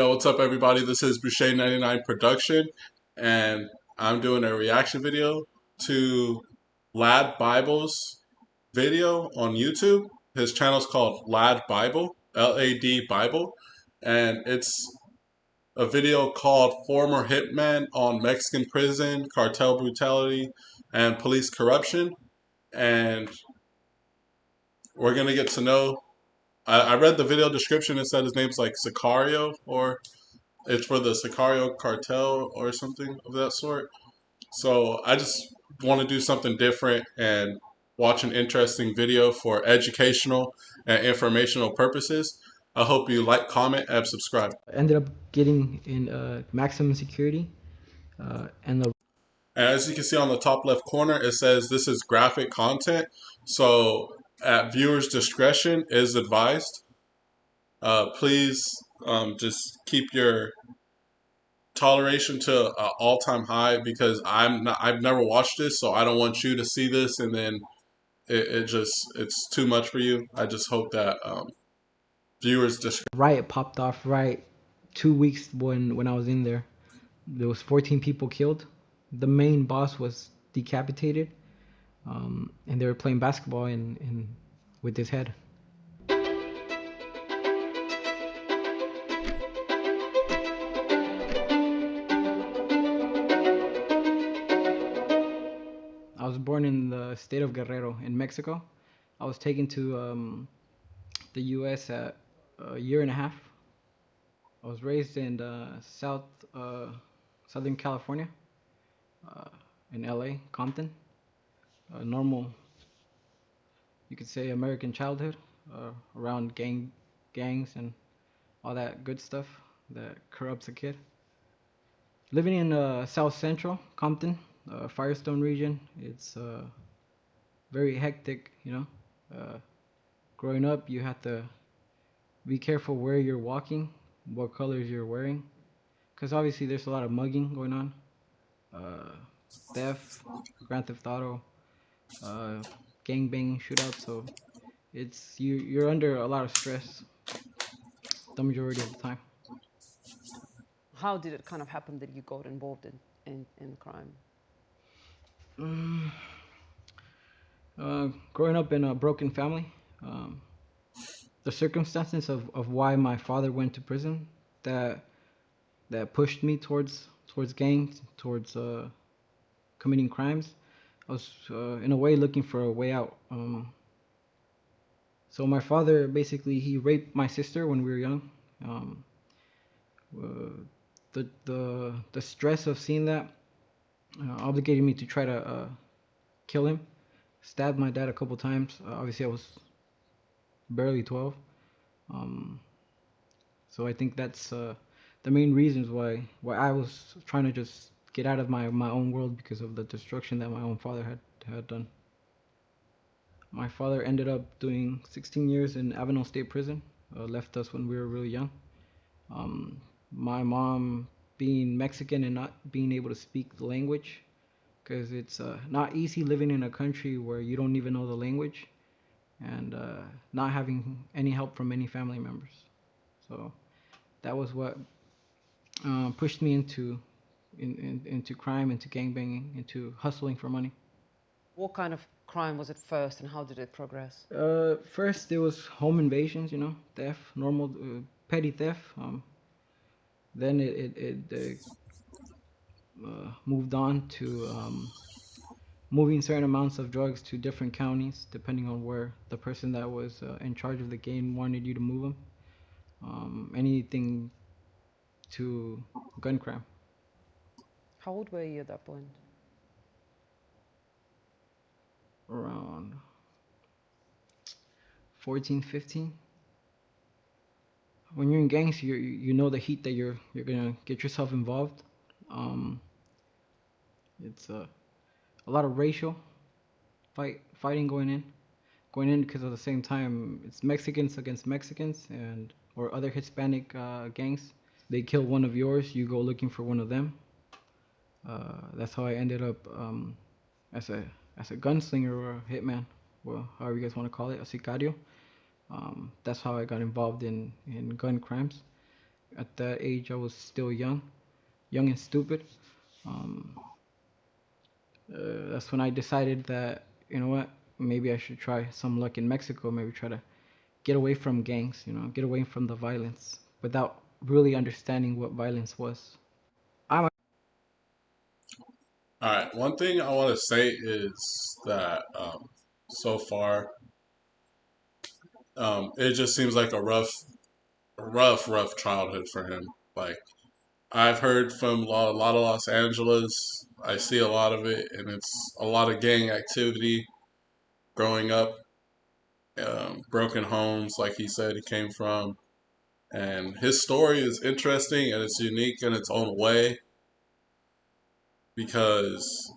Yo, what's up, everybody? This is Boucher99 Production, and I'm doing a reaction video to LADBible's video on YouTube. His channel's called LADBible, LADBible, and it's a video called Former Hitman on Mexican Prison, Cartel Brutality, and Police Corruption. And we're gonna get to know. I read the video description. It said his name's like Sicario, or it's for the Sicario cartel or something of that sort. So I just want to do something different and watch an interesting video for educational and informational purposes. I hope you like, comment, and subscribe. Ended up getting in maximum security, and the And as you can see on the top left corner, it says this is graphic content. So at viewers' discretion is advised. Please just keep your toleration to an all-time high because I've never watched this, so I don't want you to see this and then it's too much for you. I just hope that viewers just riot popped off right 2 weeks when I was in there. There was 14 people killed. The main boss was decapitated, and they were playing basketball in with his head. I was born in the state of Guerrero in Mexico. I was taken to the U.S. at a year and a half. I was raised in Southern California, uh, in LA, Compton. Normal, you could say, American childhood, around gangs and all that good stuff that corrupts a kid. Living in South Central Compton, Firestone region, it's very hectic. Growing up, you have to be careful where you're walking, what colors you're wearing, because obviously there's a lot of mugging going on, uh, theft, Grand Theft Auto, uh, gang banging, shootouts. So you're under a lot of stress the majority of the time. How did it kind of happen that you got involved in crime? Mm, Growing up in a broken family, um, the circumstances of why my father went to prison, that that pushed me towards gangs, towards committing crimes. I was in a way looking for a way out. So my father basically he raped my sister when we were young. Um, uh, the stress of seeing that obligated me to try to kill him. Stabbed my dad a couple times. Obviously, I was barely 12. Um, so I think that's the main reasons why I was trying to just get out of my own world because of the destruction that my own father had done. My father ended up doing 16 years in Avenel State Prison. Left us when we were really young. My mom being Mexican and not being able to speak the language, because it's not easy living in a country where you don't even know the language, and not having any help from any family members. So that was what pushed me into crime, into gangbanging, into hustling for money. What kind of crime was it first, and how did it progress? First, it was home invasions, theft, normal petty theft. Then it moved on to moving certain amounts of drugs to different counties, depending on where the person that was in charge of the game wanted you to move them. Anything to gun crime. How old were you at that point? Around 14, 15. When you're in gangs, you know the heat that you're gonna get yourself involved. Um, it's a lot of racial fighting going in because at the same time it's Mexicans against Mexicans and or other Hispanic gangs. They kill one of yours, you go looking for one of them. That's how I ended up as a gunslinger or a hitman, well, however you guys want to call it, a sicario. That's how I got involved in gun crimes. At that age, I was still young and stupid. Um, that's when I decided that, you know what, maybe I should try some luck in Mexico. Maybe try to get away from gangs, get away from the violence without really understanding what violence was. I'm All right. One thing I want to say is that so far, it just seems like a rough childhood for him. Like I've heard from a lot of Los Angeles. I see a lot of it, and it's a lot of gang activity growing up, broken homes, like he said he came from. And his story is interesting and it's unique in its own way because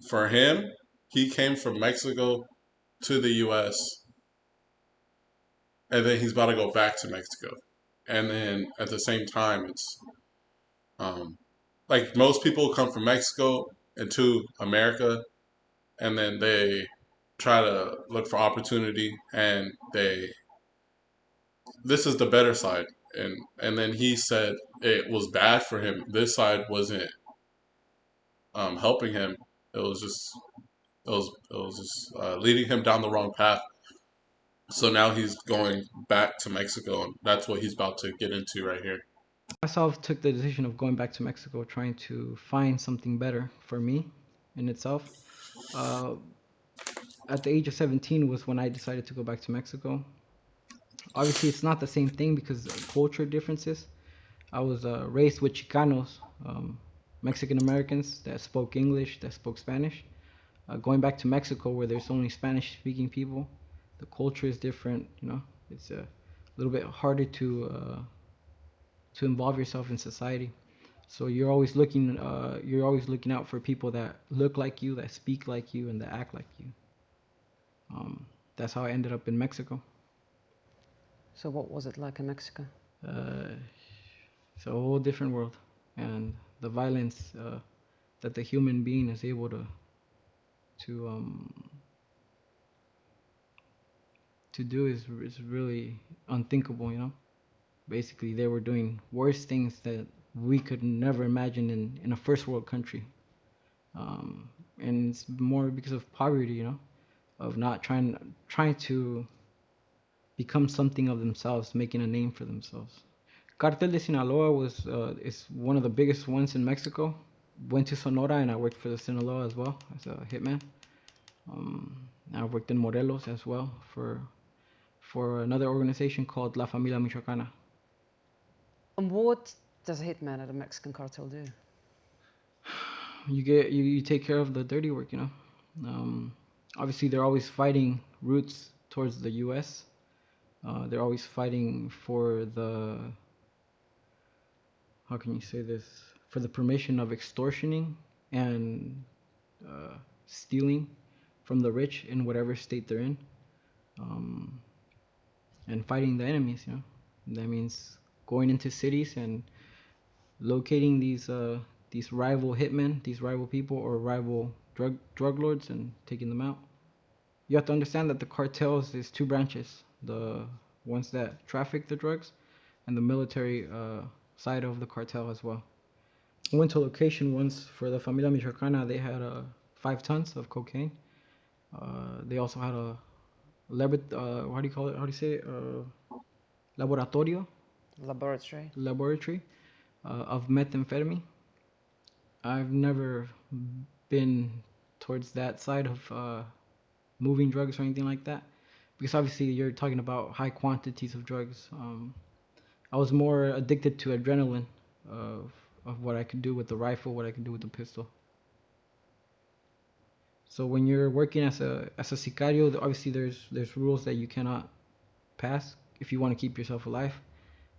for him, he came from Mexico to the US and then he's about to go back to Mexico. And then at the same time, it's um, like most people come from Mexico into America and then they try to look for opportunity and this is the better side. And then he said it was bad for him. This side wasn't helping him. It was just leading him down the wrong path. So now he's going back to Mexico, and that's what he's about to get into right here. myself took the decision of going back to Mexico, trying to find something better for me in itself. Uh, at the age of 17 was when I decided to go back to Mexico. Obviously, it's not the same thing because culture differences. I was raised with Chicanos, Mexican Americans that spoke English, that spoke Spanish. Going back to Mexico, where there's only Spanish-speaking people, the culture is different. It's a little bit harder to involve yourself in society. So you're always looking out for people that look like you, that speak like you, and that act like you. That's how I ended up in Mexico. So what was it like in Mexico? Uh, it's a whole different world, and the violence that the human being is able to to do is really unthinkable. Basically, they were doing worse things that we could never imagine in a first world country. And it's more because of poverty, of not trying to become something of themselves, making a name for themselves. Cartel de Sinaloa was is one of the biggest ones in Mexico. Went to Sonora and I worked for the Sinaloa as well as a hitman. I worked in Morelos as well for another organization called La Familia Michoacana. And what does a hitman at a Mexican cartel do? You take care of the dirty work. Um, Obviously, they're always fighting routes towards the U.S. They're always fighting for the, how can you say this, for the permission of extortioning and uh, stealing from the rich in whatever state they're in, um, and fighting the enemies. That means going into cities and locating these rival hitmen, these rival people or rival drug lords, and taking them out. You have to understand that the cartels is two branches: the ones that traffic the drugs, and the military side of the cartel as well. I went to a location once for the Familia Michoacana. They had 5 tons of cocaine. They also had a how do you call it? How do you say it? Laboratorio, Laboratory. laboratory of methamphetamine. I've never been towards that side of moving drugs or anything like that, because obviously you're talking about high quantities of drugs. I was more addicted to adrenaline of what I could do with the rifle, what I could do with the pistol. So when you're working as a sicario, obviously there's rules that you cannot pass if you want to keep yourself alive,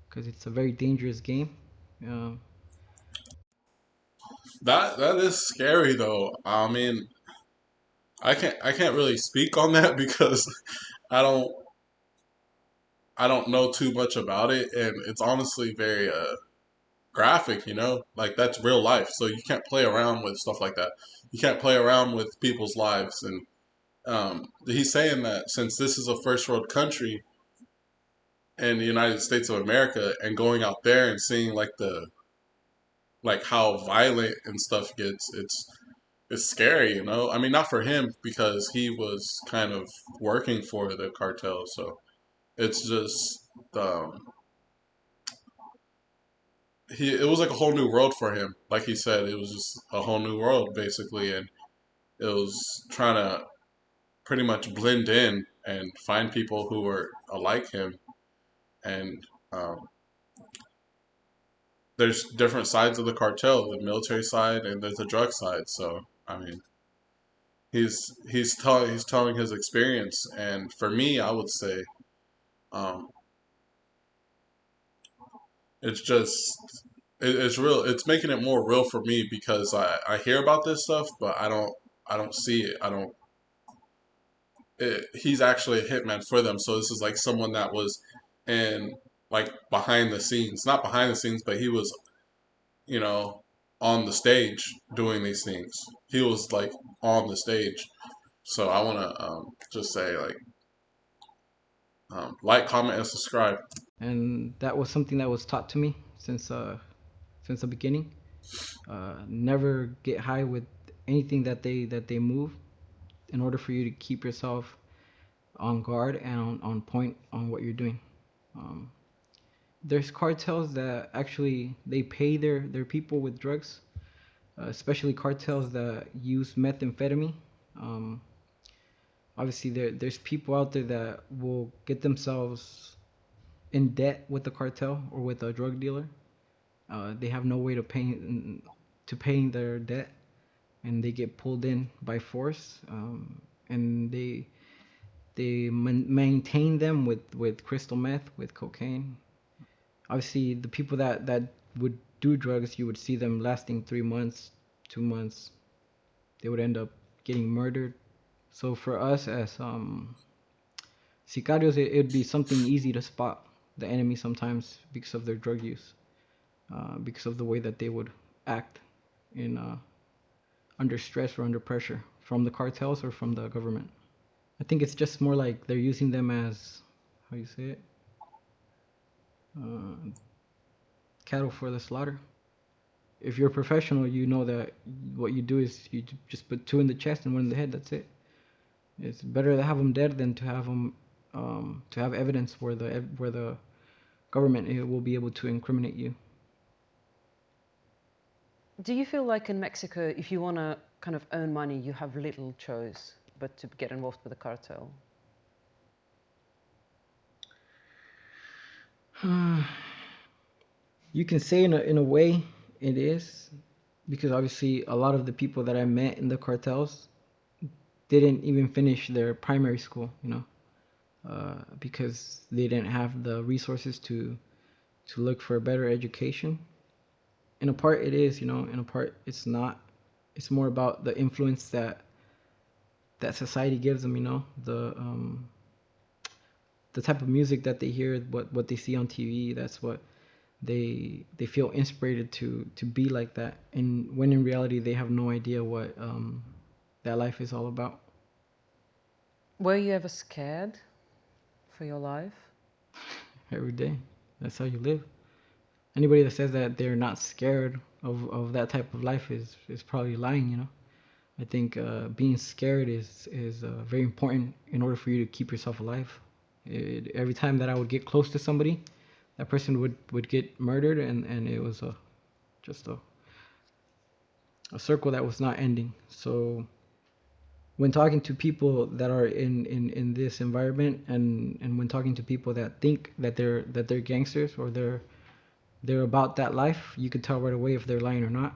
because it's a very dangerous game. Um, That is scary though. I mean, I can't really speak on that because I don't I don't know too much about it, and it's honestly very graphic. Like that's real life, so you can't play around with stuff like that. You can't play around with people's lives, and he's saying that since this is a first world country, in the United States of America and going out there and seeing like how violent and stuff gets, it's scary, you know. I mean, not for him because he was kind of working for the cartel, so it's just um, it was like a whole new world for him. Like he said, it was just a whole new world basically, and it was trying to pretty much blend in and find people who were like him. And there's different sides of the cartel, the military side and there's the drug side. So I mean, he's telling his experience, and for me, I would say um, it's just it's real. It's making it more real for me because I hear about this stuff, but I don't see it. I don't. He's actually a hitman for them, so this is like someone that was in like behind the scenes, not behind the scenes, but he was, you know, on the stage doing these things. He was like on the stage. So I want to just say like, comment, and subscribe. And that was something that was taught to me since the beginning. Never get high with anything that they move, in order for you to keep yourself on guard and on point on what you're doing. Um, there's cartels that actually they pay their people with drugs, especially cartels that use methamphetamine. Um, Obviously, there's people out there that will get themselves in debt with the cartel or with a drug dealer. They have no way to paying their debt, and they get pulled in by force. And they maintain them with crystal meth, with cocaine. Obviously, the people that would do drugs, you would see them lasting 3 months, 2 months. They would end up getting murdered. So for us as sicarios, it'd be something easy to spot the enemy sometimes because of their drug use, because of the way that they would act in under stress or under pressure from the cartels or from the government. I think it's just more like they're using them as, how you say it, uh, cattle for the slaughter. If you're a professional, you know that what you do is you just put two in the chest and one in the head. That's it. It's better to have them dead than to have them to have evidence where the government will be able to incriminate you. Do you feel like in Mexico, if you want to kind of earn money, you have little choice but to get involved with the cartel? You can say in a way it is, because obviously a lot of the people that I met in the cartels didn't even finish their primary school, because they didn't have the resources to look for a better education. In a part it is, in a part it's not. It's more about the influence that society gives them, the type of music that they hear, what they see on TV. That's what they feel inspired to be like that, and when in reality they have no idea what that life is all about. Were you ever scared for your life? Every day, that's how you live. Anybody that says that they're not scared of that type of life is probably lying. I think being scared is very important in order for you to keep yourself alive. Every time that I would get close to somebody, that person would get murdered, and it was just a circle that was not ending. So when talking to people that are in this environment, and when talking to people that think that they're gangsters, or they're about that life, you can tell right away if they're lying or not,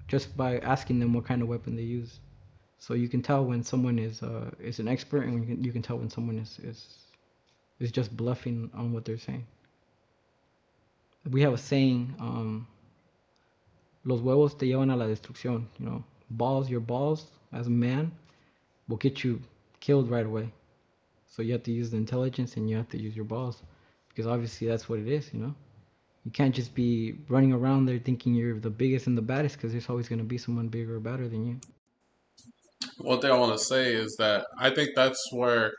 just by asking them what kind of weapon they use. So you can tell when someone is an expert, and you can tell when someone is just bluffing on what they're saying. We have a saying, los huevos te llevan a la destrucción. Your balls as a man will get you killed right away. So you have to use the intelligence, and you have to use your balls, because obviously that's what it is. You can't just be running around there thinking you're the biggest and the baddest, because there's always going to be someone bigger or badder than you. One thing I want to say is that I think that's where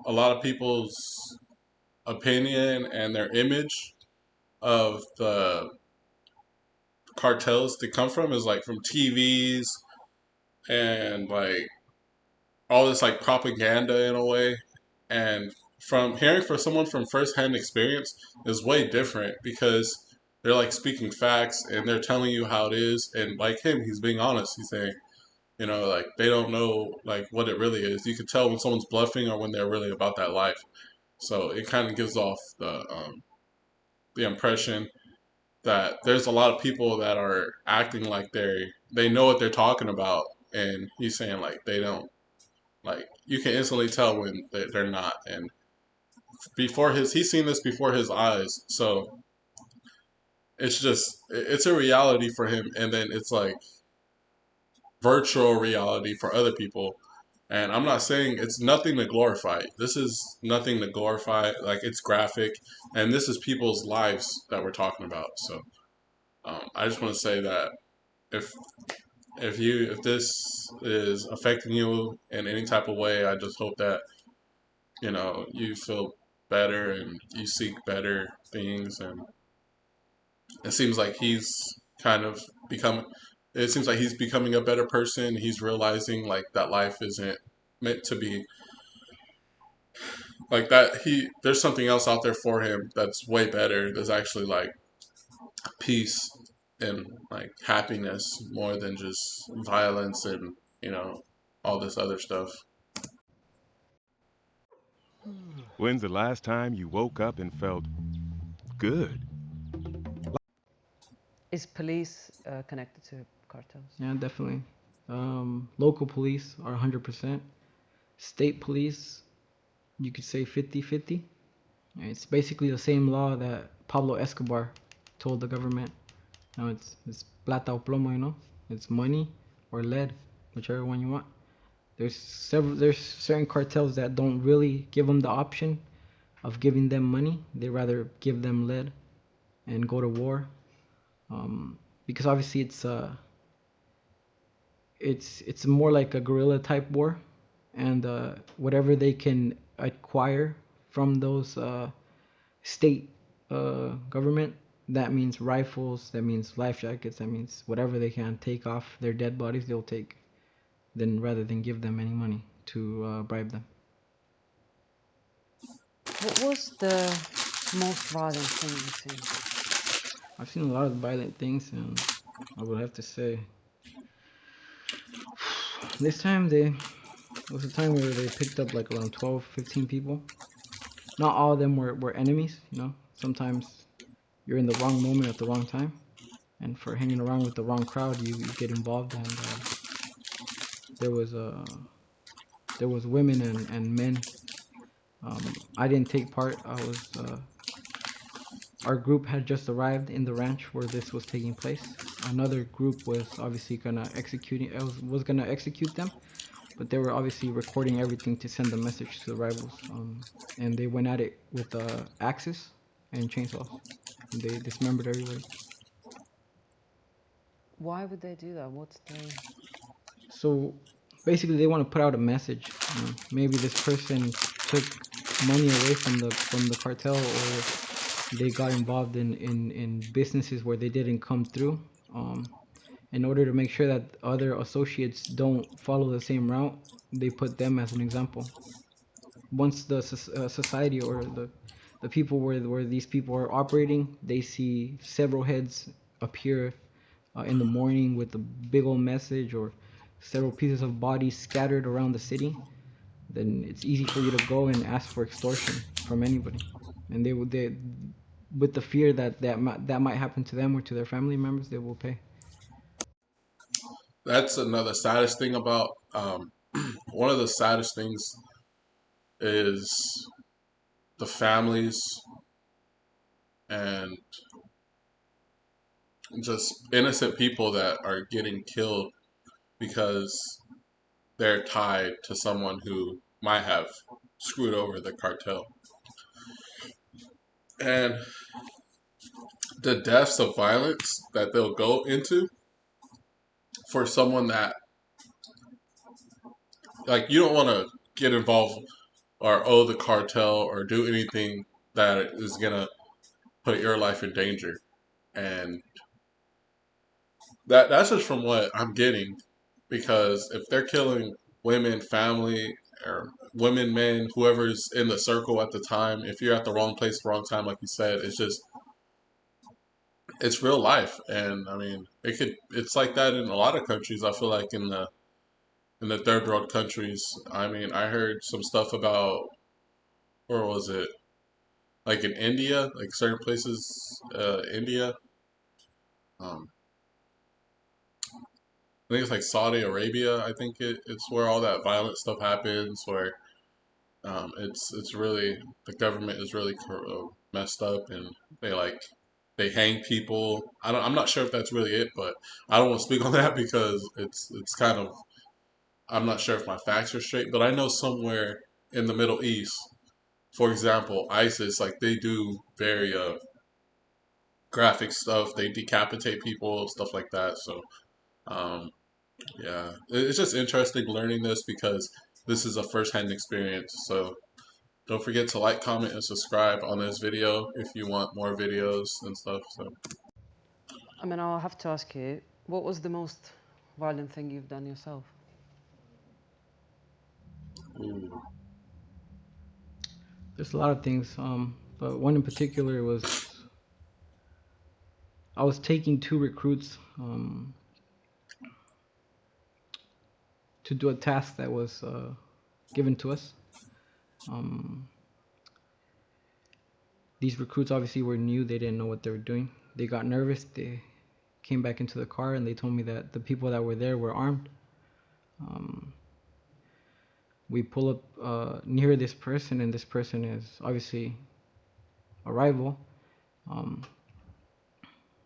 a lot of people's opinion and their image of the cartels they come from is like from TVs and like all this like propaganda in a way. And from hearing from someone from firsthand experience is way different because they're like speaking facts and they're telling you how it is. And like him, he's being honest. He's saying, you know, like they don't know like what it really is. You can tell when someone's bluffing or when they're really about that life. So it kind of gives off the impression that there's a lot of people that are acting like they know what they're talking about, and he's saying like they don't. Like you can instantly tell when they're not, and he's seen this before his eyes, so it's a reality for him, and then it's like virtual reality for other people. And I'm not saying it's nothing to glorify. This is nothing to glorify. Like it's graphic, and this is people's lives that we're talking about. So I just want to say that if if this is affecting you in any type of way, I just hope that you know you feel better and you seek better things. And it seems like kind of become. It seems like he's becoming a better person. He's realizing like that life isn't meant to be like that. There's something else out there for him that's way better. There's actually like peace and like happiness more than just violence and you know all this other stuff. When's the last time you woke up and felt good? Is police connected to cartels? Yeah, definitely. Local police are 100%. State police, you could say 50-50. It's basically the same law that Pablo Escobar told the government. Now it's plata o plomo, you know? It's money or lead, whichever one you want. There's certain cartels that don't really give them the option of giving them money. They rather give them lead and go to war. Because obviously it's more like a guerrilla type war, and whatever they can acquire from those state government, that means rifles, that means life jackets, that means whatever they can take off their dead bodies, they'll take, then rather than give them any money to bribe them. What was the most violent thing you've seen? I've seen a lot of violent things, and I would have to say this time they was a time where they picked up like around 12, 15 people. Not all of them were enemies, you know. Sometimes you're in the wrong moment at the wrong time, and for hanging around with the wrong crowd, you get involved. And there was there was women and men. I didn't take part. I was our group had just arrived in the ranch where this was taking place. Another group was obviously gonna executing. Was gonna execute them, but they were obviously recording everything to send a message to the rivals. And they went at it with axes and chainsaws. And they dismembered everybody. Why would they do that? What's the So basically, they want to put out a message. You know, maybe this person took money away from the cartel, or they got involved in businesses where they didn't come through. In order to make sure that other associates don't follow the same route, they put them as an example. Once the society or the people where these people are operating, they see several heads appear in the morning with a big old message, or several pieces of bodies scattered around the city, then it's easy for you to go and ask for extortion from anybody. And they with the fear that that might happen to them or to their family members, they will pay. That's another saddest thing about one of the saddest things is the families and just innocent people that are getting killed because they're tied to someone who might have screwed over the cartel. And the deaths of violence that they'll go into for someone that, like, you don't want to get involved or owe the cartel or do anything that is gonna put your life in danger. And that's just from what I'm getting, because if they're killing women, family, or women, men, whoever's in the circle at the time, if you're at the wrong place, wrong time, like you said, it's real life. And I mean, it's like that in a lot of countries. I feel like in the third world countries. I mean, I heard some stuff about, where was it? Like in India, like certain places, India. Um, I think it's like Saudi Arabia. I think it's where all that violent stuff happens. Where it's really, the government is really messed up, and they like they hang people. I'm not sure if that's really it, but I don't want to speak on that because it's kind of, I'm not sure if my facts are straight, but I know somewhere in the Middle East, for example, ISIS, like they do very graphic stuff. They decapitate people, stuff like that. So um, yeah, it's just interesting learning this because this is a first-hand experience. So don't forget to like, comment, and subscribe on this video if you want more videos and stuff. So I mean, I'll have to ask you, what was the most violent thing you've done yourself? ooh. There's a lot of things, but one in particular was I was taking two recruits to do a task that was given to us. Um, these recruits obviously were new; they didn't know what they were doing. They got nervous. They came back into the car and they told me that the people that were there were armed. Um, we pull up near this person, and this person is obviously a rival. Um,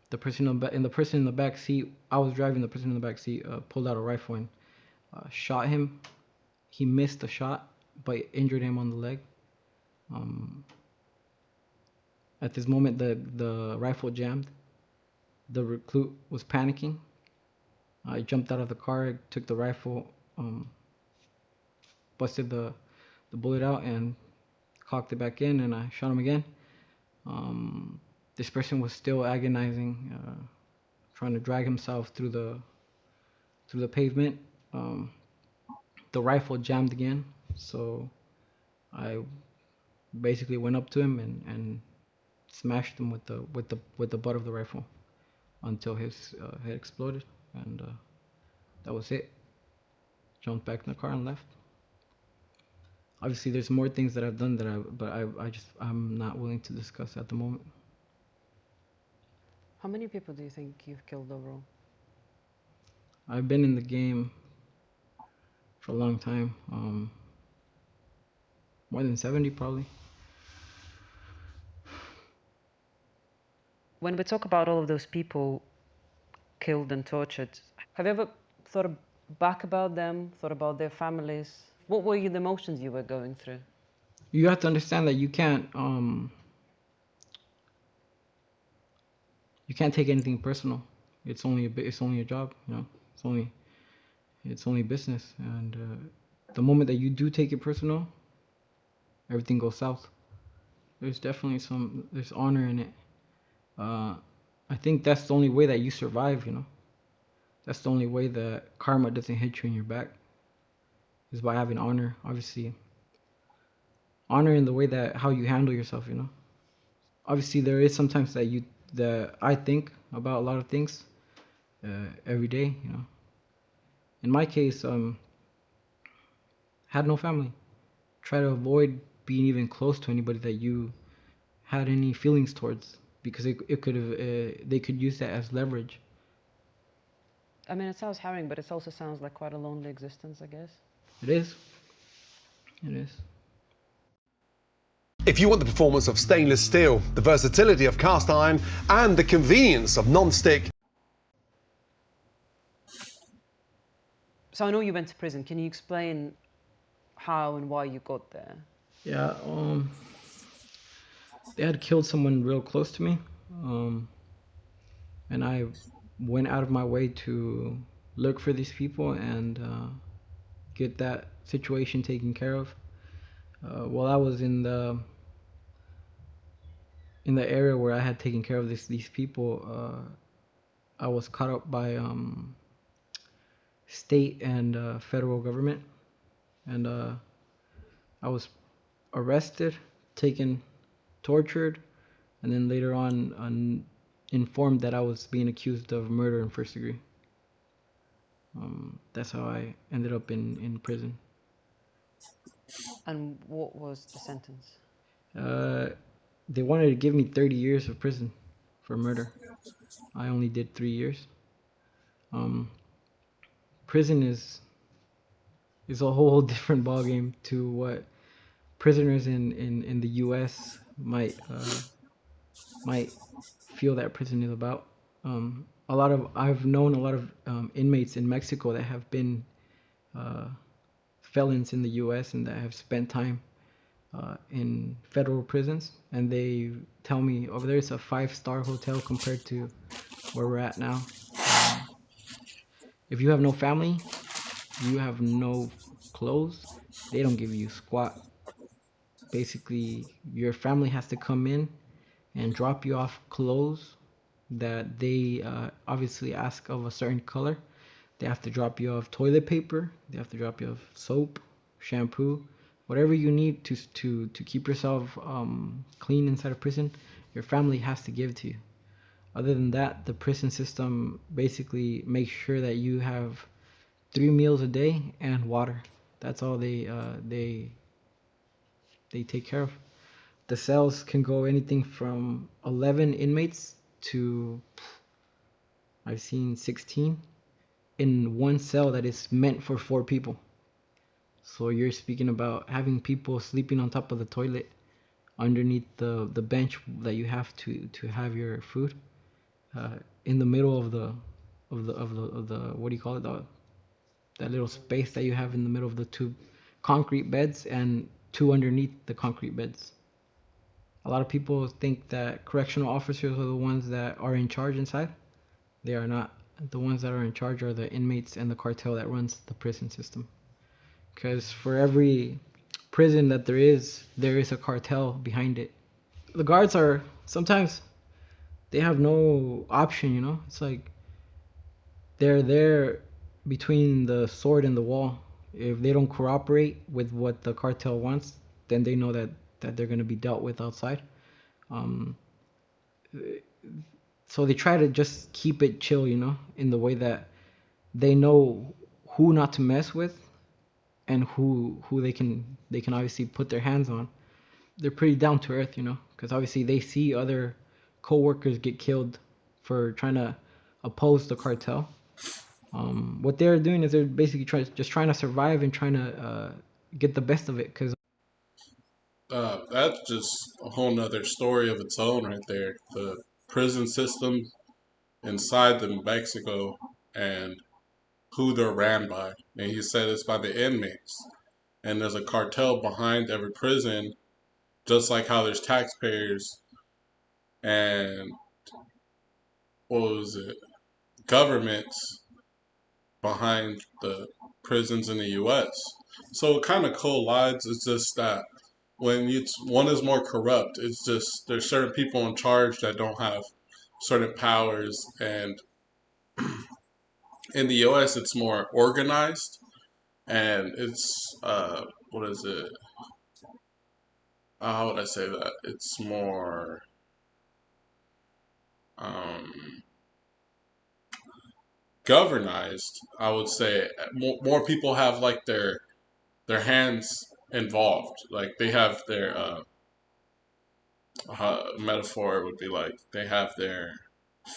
the person in the back seat, I was driving. The person in the back seat pulled out a rifle and shot him. He missed the shot, but injured him on the leg. Um, at this moment, the rifle jammed. The recruit was panicking. I jumped out of the car, took the rifle, busted the bullet out, and cocked it back in, and I shot him again. Um, this person was still agonizing, trying to drag himself through the pavement. Um, the rifle jammed again, so I basically went up to him and smashed him with the butt of the rifle until his head exploded, and that was it. Jumped back in the car and left. Obviously, there's more things that I've done but I'm not willing to discuss at the moment. How many people do you think you've killed overall? I've been in the game for a long time, more than 70 probably. When we talk about all of those people killed and tortured, have you ever thought back about them, thought about their families? What were the emotions you were going through? You have to understand that you can't take anything personal. It's only a job, you know. It's only business, and the moment that you do take it personal, everything goes south. There's definitely there's honor in it. Uh, I think that's the only way that you survive, you know. That's the only way that karma doesn't hit you in your back, is by having honor. Obviously, honor in the way that how you handle yourself, you know. Obviously, there is sometimes that I think about a lot of things every day, you know. In my case, had no family. Try to avoid being even close to anybody that you had any feelings towards, because it could have they could use that as leverage. I mean, it sounds harrowing, but it also sounds like quite a lonely existence, I guess. It is. It is. If you want the performance of stainless steel, the versatility of cast iron, and the convenience of non-stick. So I know you went to prison. Can you explain how and why you got there? Yeah. They had killed someone real close to me, and I went out of my way to look for these people and get that situation taken care of. While I was in in the area where I had taken care of these people, I was caught up by state and federal government, and I was arrested, taken, tortured, and then later on informed that I was being accused of murder in first degree. That's how I ended up in prison. And what was the sentence? They wanted to give me 30 years of prison for murder. I only did 3 years. Prison is a whole different ballgame to what prisoners in the U.S. might feel that prison is about. I've known a lot of inmates in Mexico that have been felons in the U.S. and that have spent time in federal prisons, and they tell me over there it's a 5-star hotel compared to where we're at now. If you have no family, you have no clothes, they don't give you squat. Basically, your family has to come in and drop you off clothes that they obviously ask of a certain color. They have to drop you off toilet paper. They have to drop you off soap, shampoo, whatever you need to keep yourself clean inside of prison. Your family has to give to you. Other than that, the prison system basically makes sure that you have 3 meals a day and water. That's all they take care of. The cells can go anything from 11 inmates to I've seen 16 in one cell that is meant for 4 people. So you're speaking about having people sleeping on top of the toilet underneath the bench that you have to have your food, in the middle of the what do you call it, that little space that you have in the middle of the 2 concrete beds and 2 underneath the concrete beds. A lot of people think that correctional officers are the ones that are in charge inside. They are not. The ones that are in charge are the inmates and the cartel that runs the prison system. Because for every prison that there is a cartel behind it. The guards are sometimes they have no option, you know? It's like they're there between the sword and the wall. If they don't cooperate with what the cartel wants, then they know that they're going to be dealt with outside. Um, so they try to just keep it chill, you know, in the way that they know who not to mess with and who they can obviously put their hands on. They're pretty down to earth, you know, because obviously they see other co-workers get killed for trying to oppose the cartel. What they're doing is they're basically trying to survive and trying to get the best of it. Because That's just a whole nother story of its own right there. The prison system inside the Mexico and who they're ran by. And he said it's by the inmates. And there's a cartel behind every prison, just like how there's taxpayers and what was it, governments behind the prisons in the U.S. So it kind of collides. It's just that when one is more corrupt, it's just there's certain people in charge that don't have certain powers, and in the U.S. it's more organized, and it's what is it? How would I say that? It's more um, governized. I would say more people have like their hands involved. Like they have their metaphor would be like they have their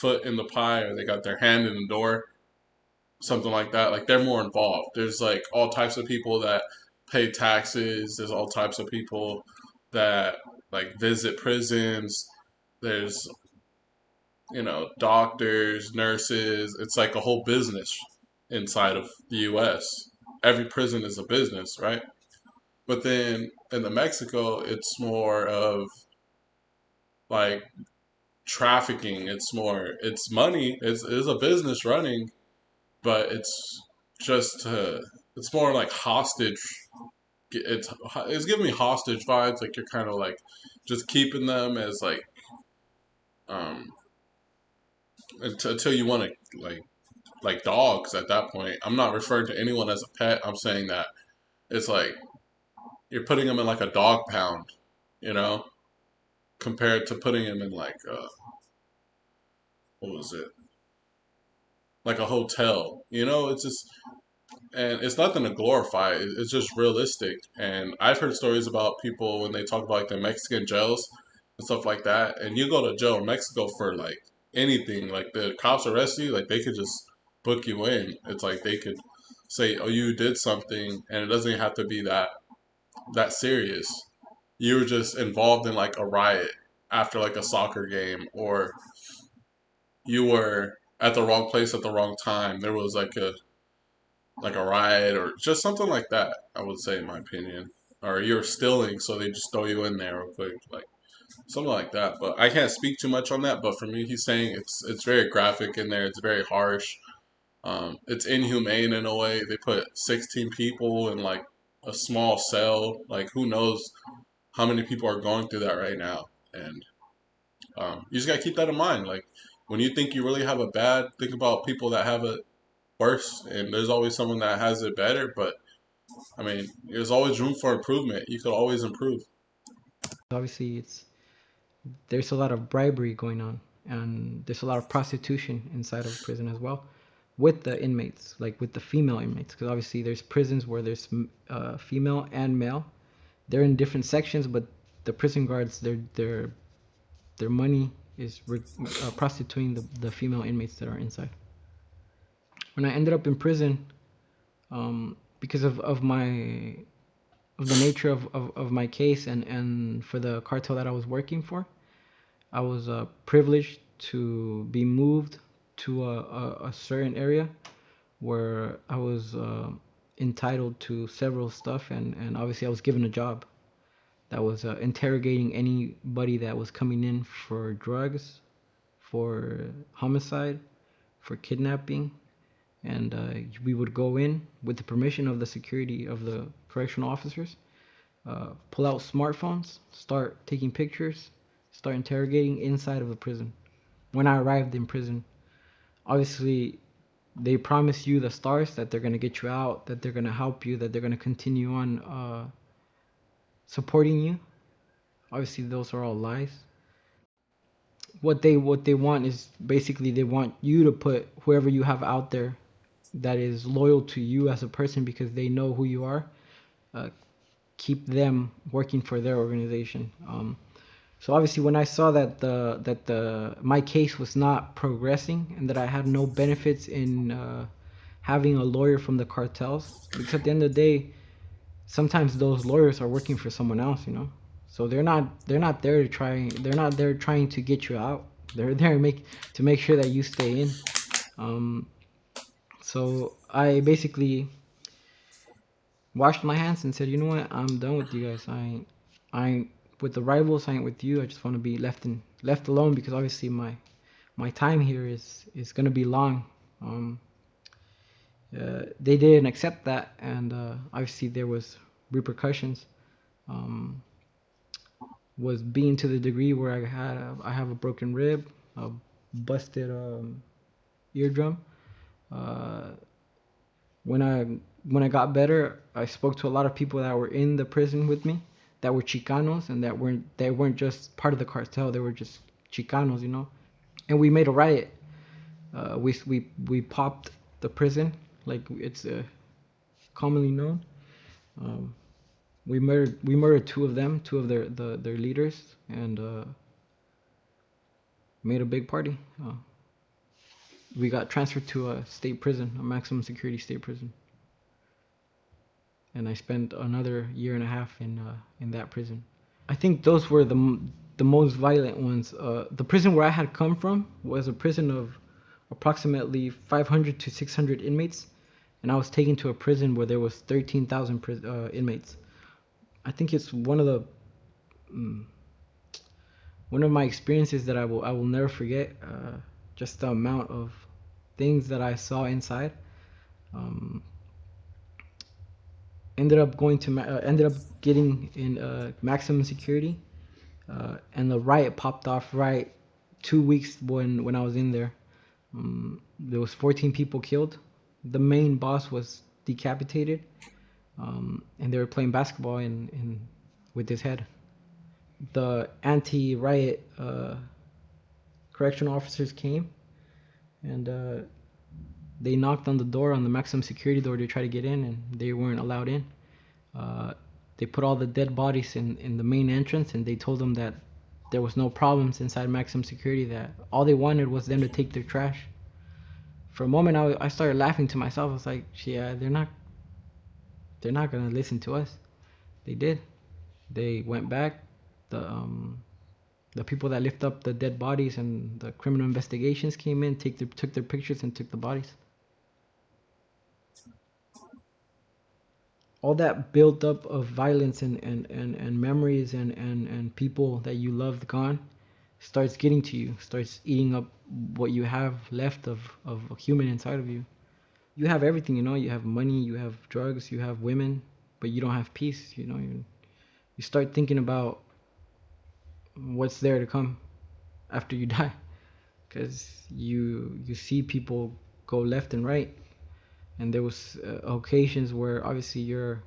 foot in the pie or they got their hand in the door, something like that. Like they're more involved. There's like all types of people that pay taxes. There's all types of people that like visit prisons. There's doctors, nurses. It's like a whole business inside of the U.S. Every prison is a business, right? But then in the Mexico, it's more of like trafficking. It's money. It's a business running, but just it's more like hostage. It's giving me hostage vibes. Like you're kind of like just keeping them as like Um, until you want to like dogs at that point. I'm not referring to anyone as a pet. I'm saying that it's like you're putting them in like a dog pound, you know, compared to putting them in like what was it? Like a hotel. You know, it's just and it's nothing to glorify. It's just realistic. And I've heard stories about people when they talk about like the Mexican jails and stuff like that. And you go to jail in Mexico for like anything. Like the cops arrest you, like they could just book you in. It's like they could say, "Oh, you did something," and it doesn't have to be that serious. You were just involved in like a riot after like a soccer game, or you were at the wrong place at the wrong time. There was like a riot or just something like that, I would say, in my opinion. Or you're stealing, so they just throw you in there real quick, like something like that. But I can't speak too much on that. But for me, he's saying it's very graphic in there. It's very harsh. It's inhumane in a way. They put 16 people in like a small cell. Like who knows how many people are going through that right now. And you just gotta keep that in mind. Like when you think you really have a bad, think about people that have it worse, and there's always someone that has it better. But I mean, there's always room for improvement. You could always improve. Obviously, there's a lot of bribery going on, and there's a lot of prostitution inside of prison as well, with the inmates, like with the female inmates, because obviously there's prisons where there's female and male. They're in different sections, but the prison guards, their money is prostituting the female inmates that are inside. When I ended up in prison, because of the nature of my case and for the cartel that I was working for, I was privileged to be moved to a certain area where I was entitled to several stuff, and obviously I was given a job that was interrogating anybody that was coming in for drugs, for homicide, for kidnapping, and we would go in with the permission of the security of the correctional officers, pull out smartphones, start taking pictures, start interrogating inside of the prison. When I arrived in prison, obviously they promise you the stars, that they're going to get you out, that they're going to help you, that they're going to continue on supporting you. Obviously those are all lies. What they want is basically they want you to put whoever you have out there that is loyal to you as a person, because they know who you are, keep them working for their organization. So obviously, when I saw that the my case was not progressing and that I had no benefits in having a lawyer from the cartels, because at the end of the day, sometimes those lawyers are working for someone else, you know. So they're not there to try. They're not there trying to get you out. They're there to make sure that you stay in. Um, so I basically washed my hands and said, you know what, I'm done with you guys. I ain't with the rivals. I ain't with you. I just want to be left alone, because obviously my time here is gonna be long. They didn't accept that, and obviously there was repercussions. Um, was being to the degree where I have a broken rib, a busted eardrum. Uh, when I got better, I spoke to a lot of people that were in the prison with me, that were Chicanos, and they weren't just part of the cartel. They were just Chicanos, you know. And we made a riot. We popped the prison, like it's commonly known. Um, we murdered two of them, two of their leaders, and made a big party. We got transferred to a state prison, a maximum security state prison, and I spent another year and a half in that prison. I think those were the most violent ones. The prison where I had come from was a prison of approximately 500 to 600 inmates, and I was taken to a prison where there was 13,000 inmates. I think it's one of my experiences that I will never forget. Just the amount of things that I saw inside. Um, ended up getting in maximum security, and the riot popped off right 2 weeks when I was in there. There was 14 people killed. The main boss was decapitated, and they were playing basketball in with his head. The anti-riot correctional officers came, and they knocked on the door, on the maximum security door, to try to get in, and they weren't allowed in. They put all the dead bodies in the main entrance, and they told them that there was no problems inside maximum security, that all they wanted was them to take their trash. For a moment, I started laughing to myself. I was like, yeah, they're not gonna listen to us. They did. They went back. The people that lift up the dead bodies and the criminal investigations came in, took their pictures, and took the bodies. All that built up of violence and memories and people that you loved gone starts getting to you, starts eating up what you have left of a human inside of you. You have everything, you have money, you have drugs, you have women, but you don't have peace. You start thinking about what's there to come after you die, because you see people go left and right. And there was occasions where obviously you're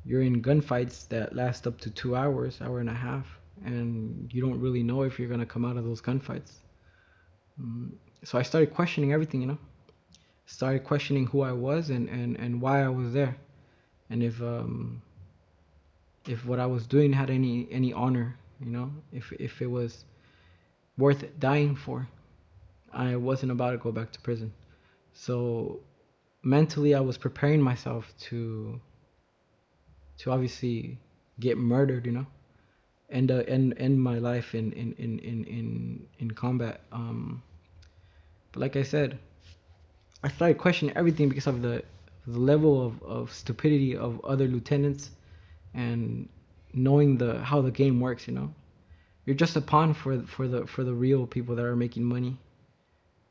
in gunfights that last up to 2 hours, hour and a half, and you don't really know if you're gonna come out of those gunfights. So I started questioning everything, started questioning who I was and why I was there, and if what I was doing had any honor, if it was worth dying for. I wasn't about to go back to prison. So mentally I was preparing myself to obviously get murdered, and end my life in combat. But like I said, I started questioning everything because of the level of stupidity of other lieutenants, and knowing how the game works. You're just a pawn for the real people that are making money.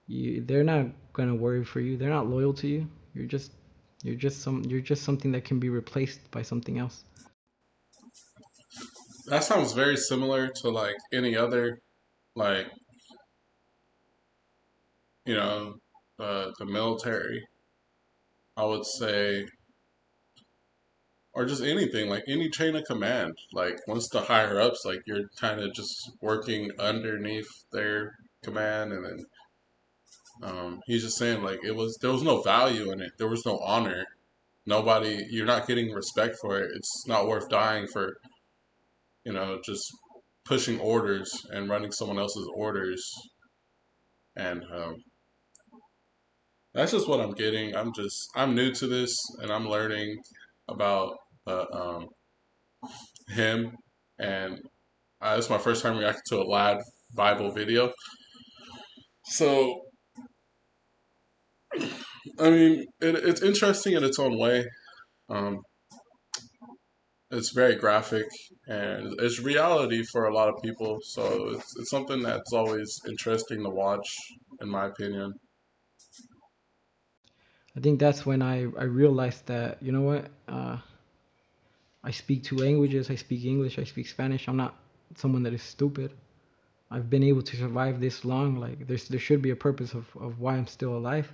They're not gonna worry for you. They're not loyal to you. You're just something that can be replaced by something else. That sounds very similar to like any other, like, you know, the military, I would say, or just anything, like any chain of command. Like once the higher ups, like you're kind of just working underneath their command, and then he's just saying like there was no value in it. There was no honor. Nobody, you're not getting respect for it. It's not worth dying for, just pushing orders and running someone else's orders. And that's just what I'm getting. I'm new to this, and I'm learning about him. And this is my first time reacting to a LADBible video. So, I mean, it's interesting in its own way. Um, it's very graphic, and it's reality for a lot of people. So it's something that's always interesting to watch, in my opinion. I think that's when I realized that, you know what, I speak two languages. I speak English, I speak Spanish. I'm not someone that is stupid. I've been able to survive this long. Like there should be a purpose of why I'm still alive.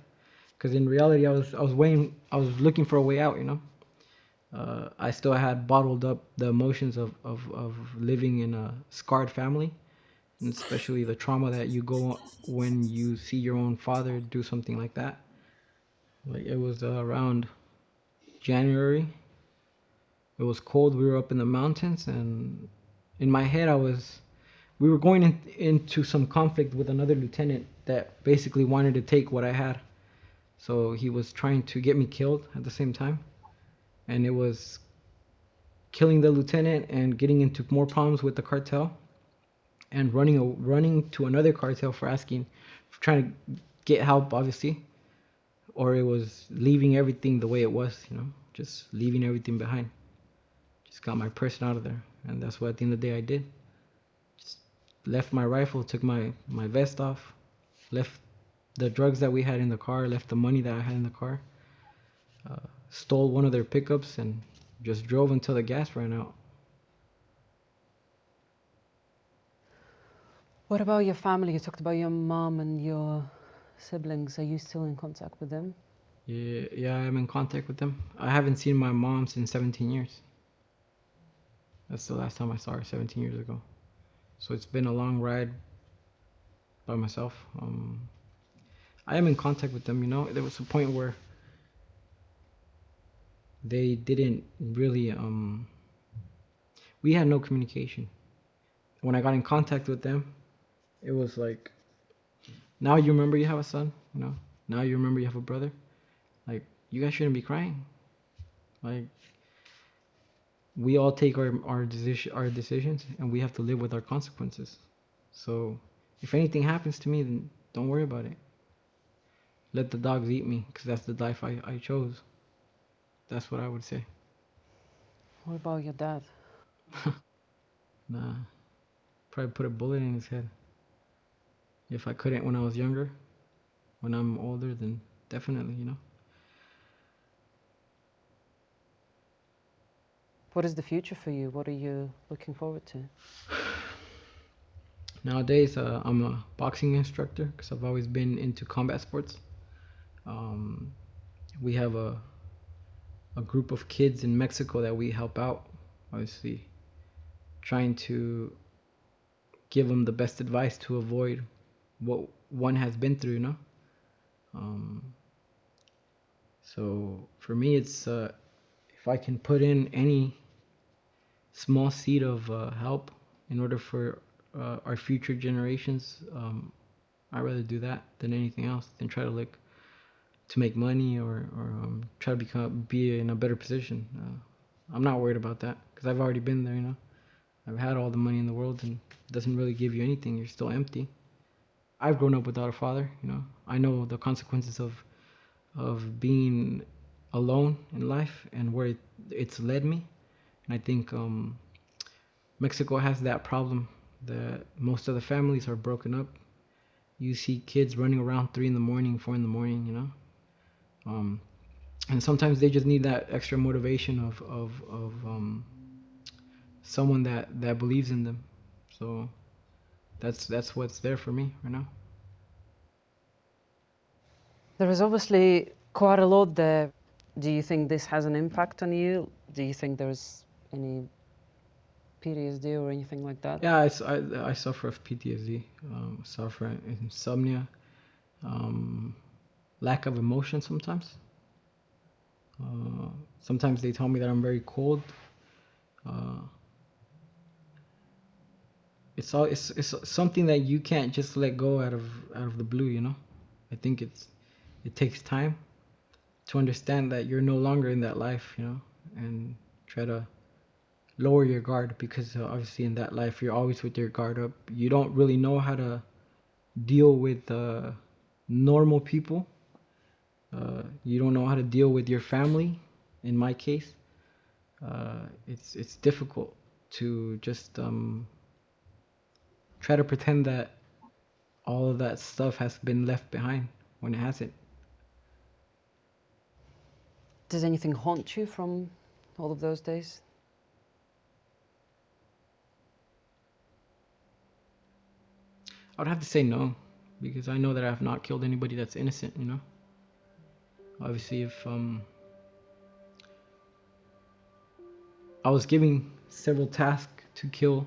Because in reality, I was looking for a way out. I still had bottled up the emotions of living in a scarred family, and especially the trauma that you go when you see your own father do something like that. Like it was around January. It was cold. We were up in the mountains, and in my head, we were going into some conflict with another lieutenant that basically wanted to take what I had. So he was trying to get me killed at the same time, and it was killing the lieutenant and getting into more problems with the cartel, and running to another cartel for trying to get help, obviously, or it was leaving everything the way it was, just leaving everything behind. Just got my person out of there, and that's what at the end of the day I did. Just left my rifle, took my vest off, left the drugs that we had in the car, left the money that I had in the car, stole one of their pickups, and just drove until the gas ran out. What about your family? You talked about your mom and your siblings. Are you still in contact with them? Yeah, I'm in contact with them. I haven't seen my mom since 17 years. That's the last time I saw her, 17 years ago. So it's been a long ride by myself. I am in contact with them, you know. There was a point where they didn't really, we had no communication. When I got in contact with them, it was like, now you remember you have a son, you know. Now you remember you have a brother. Like, you guys shouldn't be crying. Like, we all take our decisions, and we have to live with our consequences. So if anything happens to me, then don't worry about it. Let the dogs eat me, because that's the life I chose. That's what I would say. What about your dad? Nah, probably put a bullet in his head. If I couldn't when I was younger, when I'm older, then definitely, you know. What is the future for you? What are you looking forward to? Nowadays, I'm a boxing instructor because I've always been into combat sports. Um, we have a group of kids in Mexico that we help out, obviously, trying to give them the best advice to avoid what one has been through, you know. Um, so for me, it's if I can put in any small seed of help in order for our future generations, I'd rather do that than anything else, than try to like to make money or try to be in a better position. I'm not worried about that because I've already been there, you know. I've had all the money in the world and it doesn't really give you anything. You're still empty. I've grown up without a father, you know. I know the consequences of being alone in life and where it's led me. And I think Mexico has that problem that most of the families are broken up. You see kids running around 3 in the morning, 4 in the morning, you know. Um, and sometimes they just need that extra motivation of someone that believes in them. So that's what's there for me right now. There is obviously quite a lot there. Do you think this has an impact on you? Do you think there's any PTSD or anything like that? Yeah, I suffer of PTSD, suffer insomnia, um, lack of emotion sometimes. Sometimes they tell me that I'm very cold. Uh, it's something that you can't just let go out of the blue, you know. I think it takes time to understand that you're no longer in that life, you know, and try to lower your guard because obviously in that life you're always with your guard up. You don't really know how to deal with normal people. You don't know how to deal with your family. In my case, it's difficult to just try to pretend that all of that stuff has been left behind when it hasn't. Does anything haunt you from all of those days? I would have to say no, because I know that I have not killed anybody that's innocent. You know, obviously, if I was giving several tasks to kill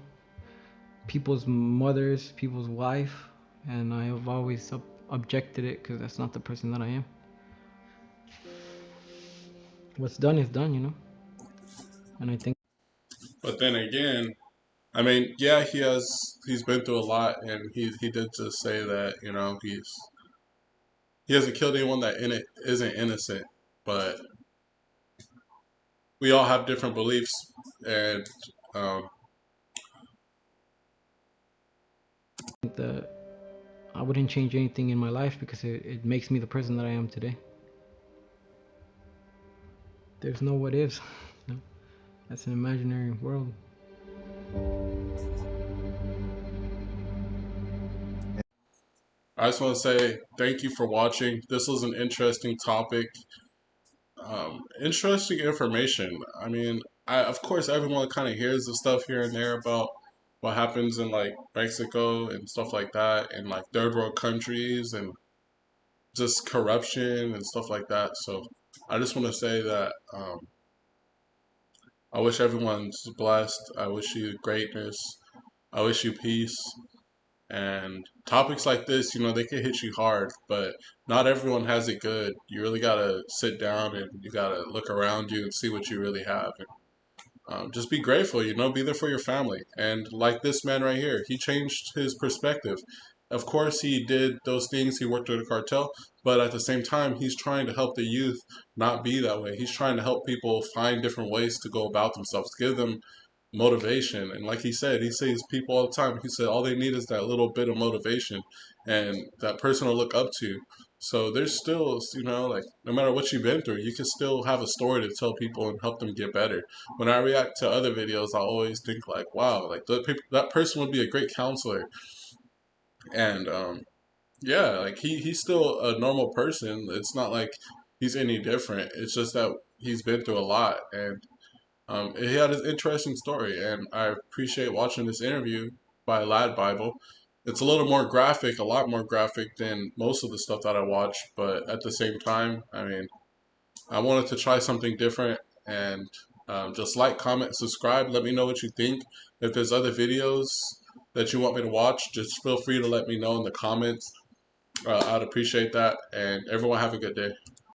people's mothers, people's wife, and I have always objected it because that's not the person that I am. What's done is done, you know, and I think. But then again, I mean, yeah, he's been through a lot, and he did just say that he hasn't killed anyone that isn't innocent, but we all have different beliefs, and um, That I wouldn't change anything in my life because it makes me the person that I am today. There's no what ifs. You know? That's an imaginary world. I just want to say thank you for watching. This was an interesting topic, interesting information. I mean, of course everyone kind of hears the stuff here and there about what happens in like Mexico and stuff like that, and like third world countries, and just corruption and stuff like that. So I just want to say that I wish everyone's blessed. I wish you greatness. I wish you peace. And topics like this, they can hit you hard, but not everyone has it good. You really gotta sit down and you gotta look around you and see what you really have. And, just be grateful, be there for your family. And like this man right here, he changed his perspective. Of course, he did those things, he worked with a cartel, but at the same time, he's trying to help the youth not be that way. He's trying to help people find different ways to go about themselves, give them motivation. And like he says people all the time, he said all they need is that little bit of motivation and that person to look up to. So there's still, like no matter what you've been through, you can still have a story to tell people and help them get better. When I react to other videos, I always think like, wow, like that person would be a great counselor. And yeah, like he's still a normal person. It's not like he's any different. It's just that he's been through a lot, and he had an interesting story, and I appreciate watching this interview by LADBible. It's a little more graphic, a lot more graphic than most of the stuff that I watch, but at the same time, I mean, I wanted to try something different, and just like, comment, subscribe. Let me know what you think. If there's other videos that you want me to watch, just feel free to let me know in the comments. I'd appreciate that, and everyone have a good day.